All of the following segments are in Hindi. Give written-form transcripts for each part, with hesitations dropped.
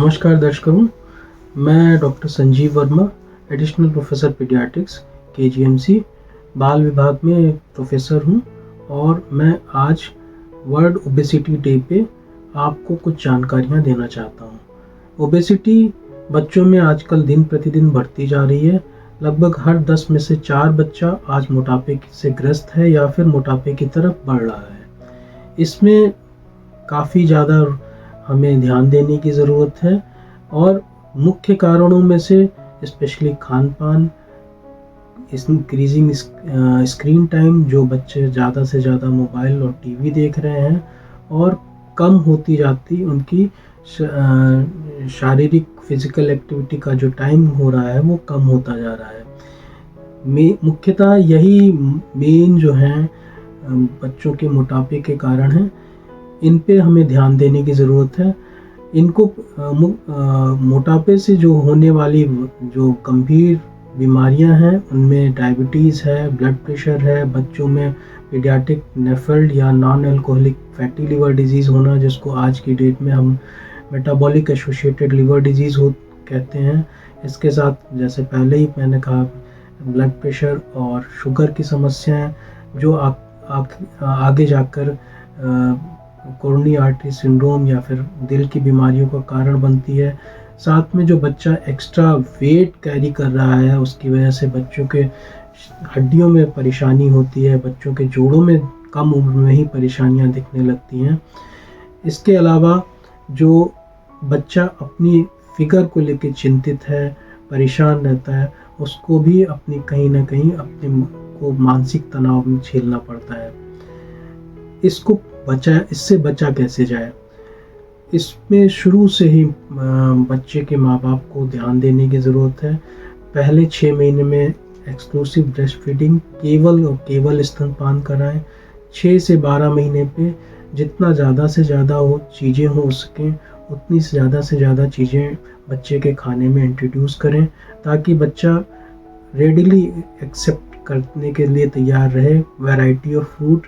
नमस्कार दर्शकों, मैं doctor Sanjeev Verma, additional professor paediatrics KGMC बाल विभाग में प्रोफेसर हूँ और मैं आज वर्ल्ड ओबेसिटी डे पे आपको कुछ जानकारियाँ देना चाहता हूँ। ओबेसिटी बच्चों में आजकल दिन प्रतिदिन बढ़ती जा रही है। लगभग हर 10 में से 4 बच्चा आज मोटापे से ग्रस्त है या फिर मोटापे की तरफ बढ़ रहा है। इसमें काफ़ी ज़्यादा हमें ध्यान देने की ज़रूरत है और मुख्य कारणों में से स्पेशली खान-पान, इंक्रीजिंग स्क्रीन टाइम, जो बच्चे ज़्यादा से ज़्यादा मोबाइल और टीवी देख रहे हैं, और कम होती जाती उनकी शारीरिक फिजिकल एक्टिविटी का जो टाइम हो रहा है वो कम होता जा रहा है। मुख्यतः यही मेन जो है बच्चों के मोटापे के कारण है। इन पे हमें ध्यान देने की ज़रूरत है। इनको मोटापे से जो होने वाली जो गंभीर बीमारियां हैं उनमें डायबिटीज़ है, ब्लड प्रेशर है, बच्चों में पीडियाट्रिक नेफ्रोल्ड या non alcoholic fatty liver disease होना, जिसको आज की डेट में हम मेटाबॉलिक एसोसिएटेड लिवर डिजीज़ कहते हैं। इसके साथ जैसे पहले ही मैंने कहा ब्लड प्रेशर और शुगर की समस्याएं जो आगे जाकर कोरोनरी आर्टरी सिंड्रोम या फिर दिल की बीमारियों का कारण बनती है। साथ में जो बच्चा एक्स्ट्रा वेट कैरी कर रहा है उसकी वजह से बच्चों के हड्डियों में परेशानी होती है, बच्चों के जोड़ों में कम उम्र में ही परेशानियां दिखने लगती हैं। इसके अलावा जो बच्चा अपनी फिगर को लेकर चिंतित है, परेशान रहता है, उसको भी अपनी कहीं ना कहीं अपने को मानसिक तनाव में झेलना पड़ता है। इससे बचा कैसे जाए? इसमें शुरू से ही बच्चे के माँ बाप को ध्यान देने की ज़रूरत है। पहले 6 महीने में एक्सक्लूसिव ब्रेस्ट फीडिंग केवल और केवल स्तनपान कराएं। 6 से 12 महीने पे जितना ज़्यादा से ज़्यादा चीज़ें हो सकें उतनी से ज़्यादा चीज़ें बच्चे के खाने में इंट्रोड्यूस करें, ताकि बच्चा रेडिली एक्सेप्ट करने के लिए तैयार रहे। Variety of fruit,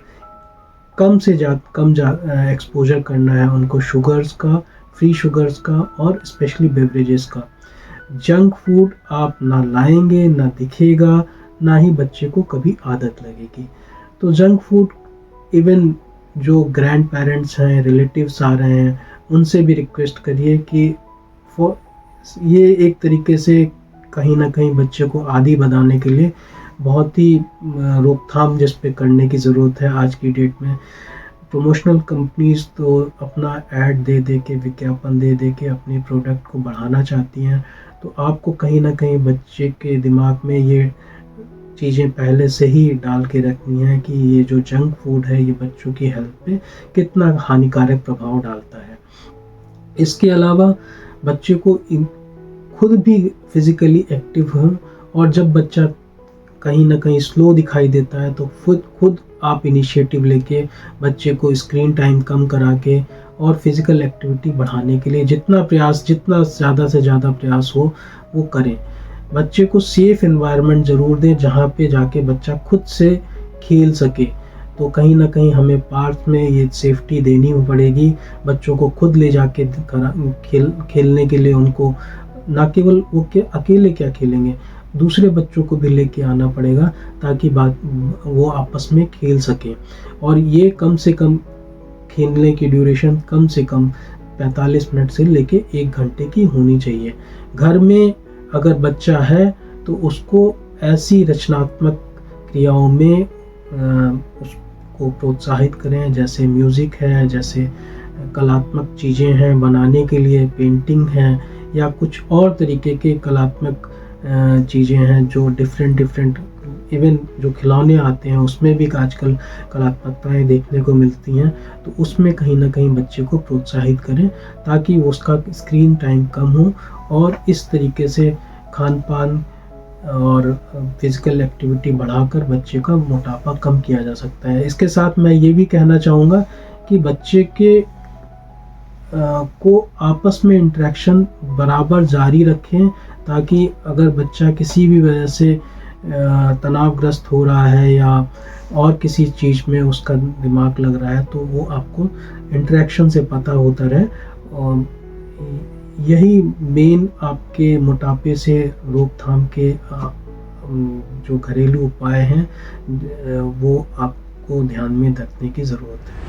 come exposure करना है उनको शुगर्स का, फ्री शुगर्स का और स्पेशली बेवरेजेस का। जंक फूड आप ना लाएंगे, ना दिखेगा, ना ही बच्चे को कभी आदत लगेगी। तो जंक फूड इवन जो ग्रैंड पेरेंट्स हैं, रिलेटिव्स आ रहे हैं, उनसे भी रिक्वेस्ट करिए कि ये एक तरीके से कहीं ना कहीं बच्चे को आदी बनाने के लिए बहुत ही रोकथाम जिस पे करने की ज़रूरत है। आज की डेट में प्रमोशनल कंपनीज तो अपना ऐड दे के, विज्ञापन दे के अपने प्रोडक्ट को बढ़ाना चाहती हैं। तो आपको कहीं ना कहीं बच्चे के दिमाग में ये चीज़ें पहले से ही डाल के रखनी है कि ये जो जंक फूड है ये बच्चों की हेल्थ पे कितना हानिकारक प्रभाव डालता है। इसके अलावा बच्चे को खुद भी फिजिकली एक्टिव हो, और जब बच्चा कहीं ना कहीं स्लो दिखाई देता है तो खुद आप इनिशिएटिव लेके बच्चे को स्क्रीन टाइम कम करा के और फिजिकल एक्टिविटी बढ़ाने के लिए जितना ज़्यादा से ज़्यादा प्रयास हो वो करें। बच्चे को सेफ एनवायरनमेंट ज़रूर दें जहाँ पे जाके बच्चा खुद से खेल सके। तो कहीं ना कहीं हमें पार्क में ये सेफ्टी देनी पड़ेगी। बच्चों को खुद ले जाके खेलने के लिए उनको, ना केवल वो अकेले क्या खेलेंगे, दूसरे बच्चों को भी लेके आना पड़ेगा ताकि वो आपस में खेल सकें। और ये कम से कम खेलने की ड्यूरेशन कम से कम 45 मिनट से लेके 1 घंटे की होनी चाहिए। घर में अगर बच्चा है तो उसको ऐसी रचनात्मक क्रियाओं में उसको प्रोत्साहित करें, जैसे म्यूज़िक है, जैसे कलात्मक चीज़ें हैं बनाने के लिए, पेंटिंग है या कुछ और तरीके के कलात्मक चीज़ें हैं जो डिफरेंट इवन जो खिलौने आते हैं उसमें भी आजकल कलात्मकताएं देखने को मिलती हैं। तो उसमें कहीं ना कहीं बच्चे को प्रोत्साहित करें ताकि उसका स्क्रीन टाइम कम हो, और इस तरीके से खान पान और फिजिकल एक्टिविटी बढ़ाकर बच्चे का मोटापा कम किया जा सकता है। इसके साथ मैं ये भी कहना चाहूँगा कि बच्चे के को आपस में इंटरेक्शन बराबर जारी रखें, ताकि अगर बच्चा किसी भी वजह से तनावग्रस्त हो रहा है या और किसी चीज़ में उसका दिमाग लग रहा है तो वो आपको इंटरेक्शन से पता होता रहे। और यही मेन आपके मोटापे से रोकथाम के जो घरेलू उपाय हैं वो आपको ध्यान में रखने की ज़रूरत है।